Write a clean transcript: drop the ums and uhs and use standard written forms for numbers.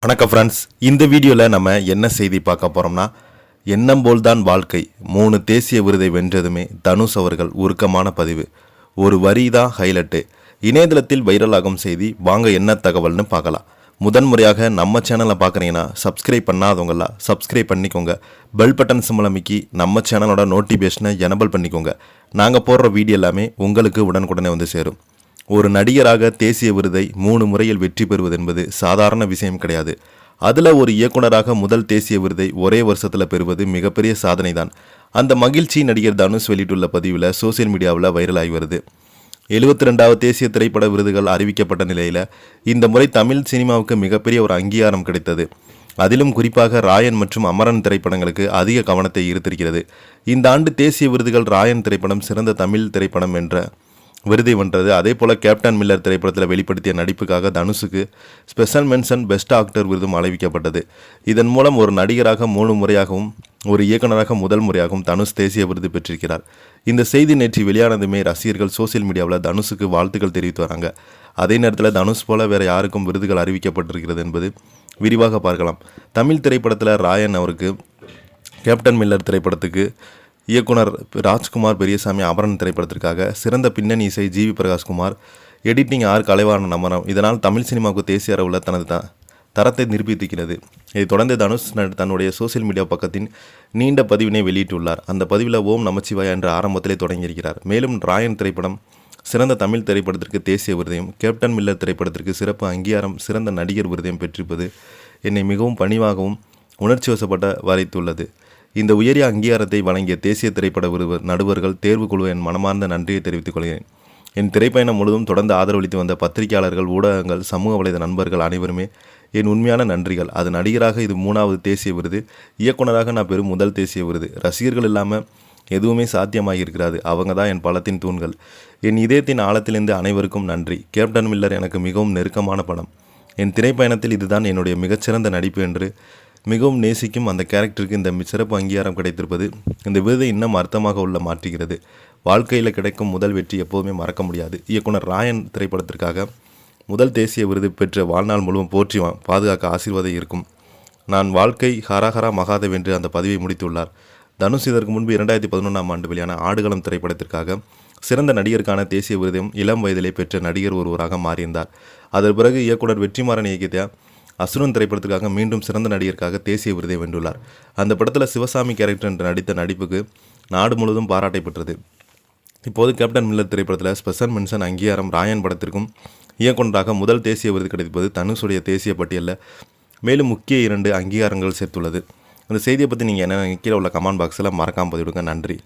வணக்கம் ஃப்ரெண்ட்ஸ், இந்த வீடியோவில் நம்ம என்ன செய்தி பார்க்க போகிறோம்னா, எண்ணம் போல்தான் வாழ்க்கை 3 தேசிய விருதை வென்றதுமே தனுஷ் அவர்கள் உருக்கமான பதிவு. ஒரு வரி தான் ஹைலைட்டு. இணையதளத்தில் வைரலாகும் செய்தி. வாங்க என்ன தகவல்னு பார்க்கலாம். முதன்முறையாக நம்ம சேனலை பார்க்குறீங்கன்னா சப்ஸ்கிரைப் பண்ணாதவங்களா சப்ஸ்கிரைப் பண்ணிக்கோங்க. பெல் பட்டன் சிம்பல் அமைக்கி நம்ம சேனலோட நோட்டிஃபிகேஷனை எனபிள் பண்ணிக்கோங்க. நாங்கள் போடுற வீடியோ எல்லாமே உங்களுக்கு உடனுக்குடனே வந்து சேரும். ஒரு நடிகராக தேசிய விருதை 3 முறையில் வெற்றி பெறுவது என்பது சாதாரண விஷயம் கிடையாது. அதில் ஒரு இயக்குனராக முதல் தேசிய விருதை ஒரே வருஷத்தில் பெறுவது மிகப்பெரிய சாதனை தான். அந்த மகிழ்ச்சி நடிகர் தனுஷ் வெளியிட்டுள்ள பதிவில் சோசியல் மீடியாவில் வைரலாகி வருது. 72வது தேசிய திரைப்பட விருதுகள் அறிவிக்கப்பட்ட நிலையில் இந்த முறை தமிழ் சினிமாவுக்கு மிகப்பெரிய ஒரு அங்கீகாரம் கிடைத்தது. அதிலும் குறிப்பாக ராயன் மற்றும் அமரன் திரைப்படங்களுக்கு அதிக கவனத்தை ஈர்த்திருக்கிறது. இந்த ஆண்டு தேசிய விருதுகள் ராயன் திரைப்படம் சிறந்த தமிழ் திரைப்படம் என்ற விருதை வென்றது. அதே போல் கேப்டன் மில்லர் திரைப்படத்தில் வெளிப்படுத்திய நடிப்புக்காக தனுஷுக்கு ஸ்பெஷல் மென்ஷன் பெஸ்ட் ஆக்டர் விருதும் அறிவிக்கப்பட்டது. இதன் மூலம் ஒரு நடிகராக 3 முறையாகவும் ஒரு இயக்குநராக முதல் முறையாகவும் தனுஷ் தேசிய விருது பெற்றிருக்கிறார். இந்த செய்தி நேற்று வெளியானதுமே ரசிகர்கள் சோசியல் மீடியாவில் தனுஷுக்கு வாழ்த்துக்கள் தெரிவித்து வராங்க. அதே நேரத்தில் தனுஷ் போல வேறு யாருக்கும் விருதுகள் அறிவிக்கப்பட்டிருக்கிறது என்பது விரிவாக பார்க்கலாம். தமிழ் திரைப்படத்தில் ராயன் அவருக்கு, கேப்டன் மில்லர் திரைப்படத்துக்கு இயக்குனர் ராஜ்குமார் பெரியசாமி, அமரன் திரைப்படத்திற்காக சிறந்த பின்னணி இசை ஜிவி பிரகாஷ்குமார், எடிட்டிங் ஆர் கலைவாணன் அமரம். இதனால் தமிழ் சினிமாவுக்கு தேசிய அளவில் தனது தரத்தை நிரூபித்திருக்கிறது. இதைத் தொடர்ந்து தனுஷ் தன்னுடைய சோசியல் மீடியா பக்கத்தின் நீண்ட பதிவினை வெளியிட்டுள்ளார். அந்த பதிவில் ஓம் நமச்சிவாயா என்ற ஆரம்பத்திலே தொடங்கியிருக்கிறார். மேலும் ராயன் திரைப்படம் சிறந்த தமிழ் திரைப்படத்திற்கு தேசிய விருதையும், கேப்டன் மில்லர் திரைப்படத்திற்கு சிறப்பு அங்கீகாரம் சிறந்த நடிகர் விருதையும் பெற்றிருப்பது என்னை மிகவும் பணிவாகவும் உணர்ச்சி வசப்பட வரைத்துள்ளது. இந்த உயரிய அங்கீகாரத்தை வழங்கிய தேசிய திரைப்பட நடுவர்கள் தேர்வு குழு என் மனமார்ந்த நன்றியை தெரிவித்துக் கொள்கிறேன். என் திரைப்பயணம் முழுவதும் தொடர்ந்து ஆதரவளித்து வந்த பத்திரிகையாளர்கள், ஊடகங்கள், சமூக வலைதள நண்பர்கள் அனைவருமே என் உண்மையான நன்றிகள். அது நடிகராக இது 3வது தேசிய விருது, இயக்குனராக நான் பெறும் முதல் தேசிய விருது. ரசிகர்கள் இல்லாமல் எதுவுமே சாத்தியமாகி இருக்கிறாது. அவங்க தான் என் பலத்தின் தூண்கள். என் இதயத்தின் ஆழத்திலிருந்து அனைவருக்கும் நன்றி. கேப்டன் மில்லர் எனக்கு மிகவும் நெருக்கமான படம். என் திரைப்பயணத்தில் இதுதான் என்னுடைய மிகச்சிறந்த நடிப்பு என்று மிகவும் நேசிக்கும் அந்த கேரக்டருக்கு இந்த சிறப்பு அங்கீகாரம் கிடைத்திருப்பது இந்த விருதை இன்னும் அர்த்தமாக மாற்றுகிறது. வாழ்க்கையில் கிடைக்கும் முதல் வெற்றி எப்போதுமே மறக்க முடியாது. இயக்குனர் ராயன் திரைப்படத்திற்காக முதல் தேசிய விருது பெற்ற வாழ்நாள் முழுவதும் போற்றி பாதுகாக்க ஆசீர்வாதம் இருக்கும். நான் வாழ்க்கை ஹரஹரா மகாதேவ் என்று அந்த பதிவை முடித்துள்ளார். தனுஷ் இதற்கு முன்பு 2011ஆம் ஆண்டு வெளியான ஆடுகளம் திரைப்படத்திற்காக சிறந்த நடிகருக்கான தேசிய விருதையும் இளம் வயதிலே பெற்ற நடிகர் ஒருவராக மாறியிருந்தார். அதன் பிறகு இயக்குனர் வெற்றிமாறன் இயக்கிய அசுரன் திரைப்படத்துக்காக மீண்டும் சிறந்த நடிகருக்காக தேசிய விருதை வென்றுள்ளார். அந்த படத்தில் சிவசாமி கேரக்டர் என்று நடித்த நடிப்புக்கு நாடு முழுவதும் பாராட்டை பெற்றது. இப்போது கேப்டன் மில்லர் திரைப்படத்தில் ஸ்பெஷல் மென்ஷன் அங்கீகாரம் ராயன் படத்திற்கும் இயக்குனராக முதல் தேசிய விருது கிடைப்பது தனுஷுடைய தேசிய பட்டியலில் மேலும் முக்கிய 2 அங்கீகாரங்கள் சேர்த்துள்ளது. அந்த செய்தியை பற்றி நீங்கள் என்ன கீழே உள்ள கமெண்ட் பாக்ஸில் மறக்காமல் பதிவிடுங்க. நன்றி.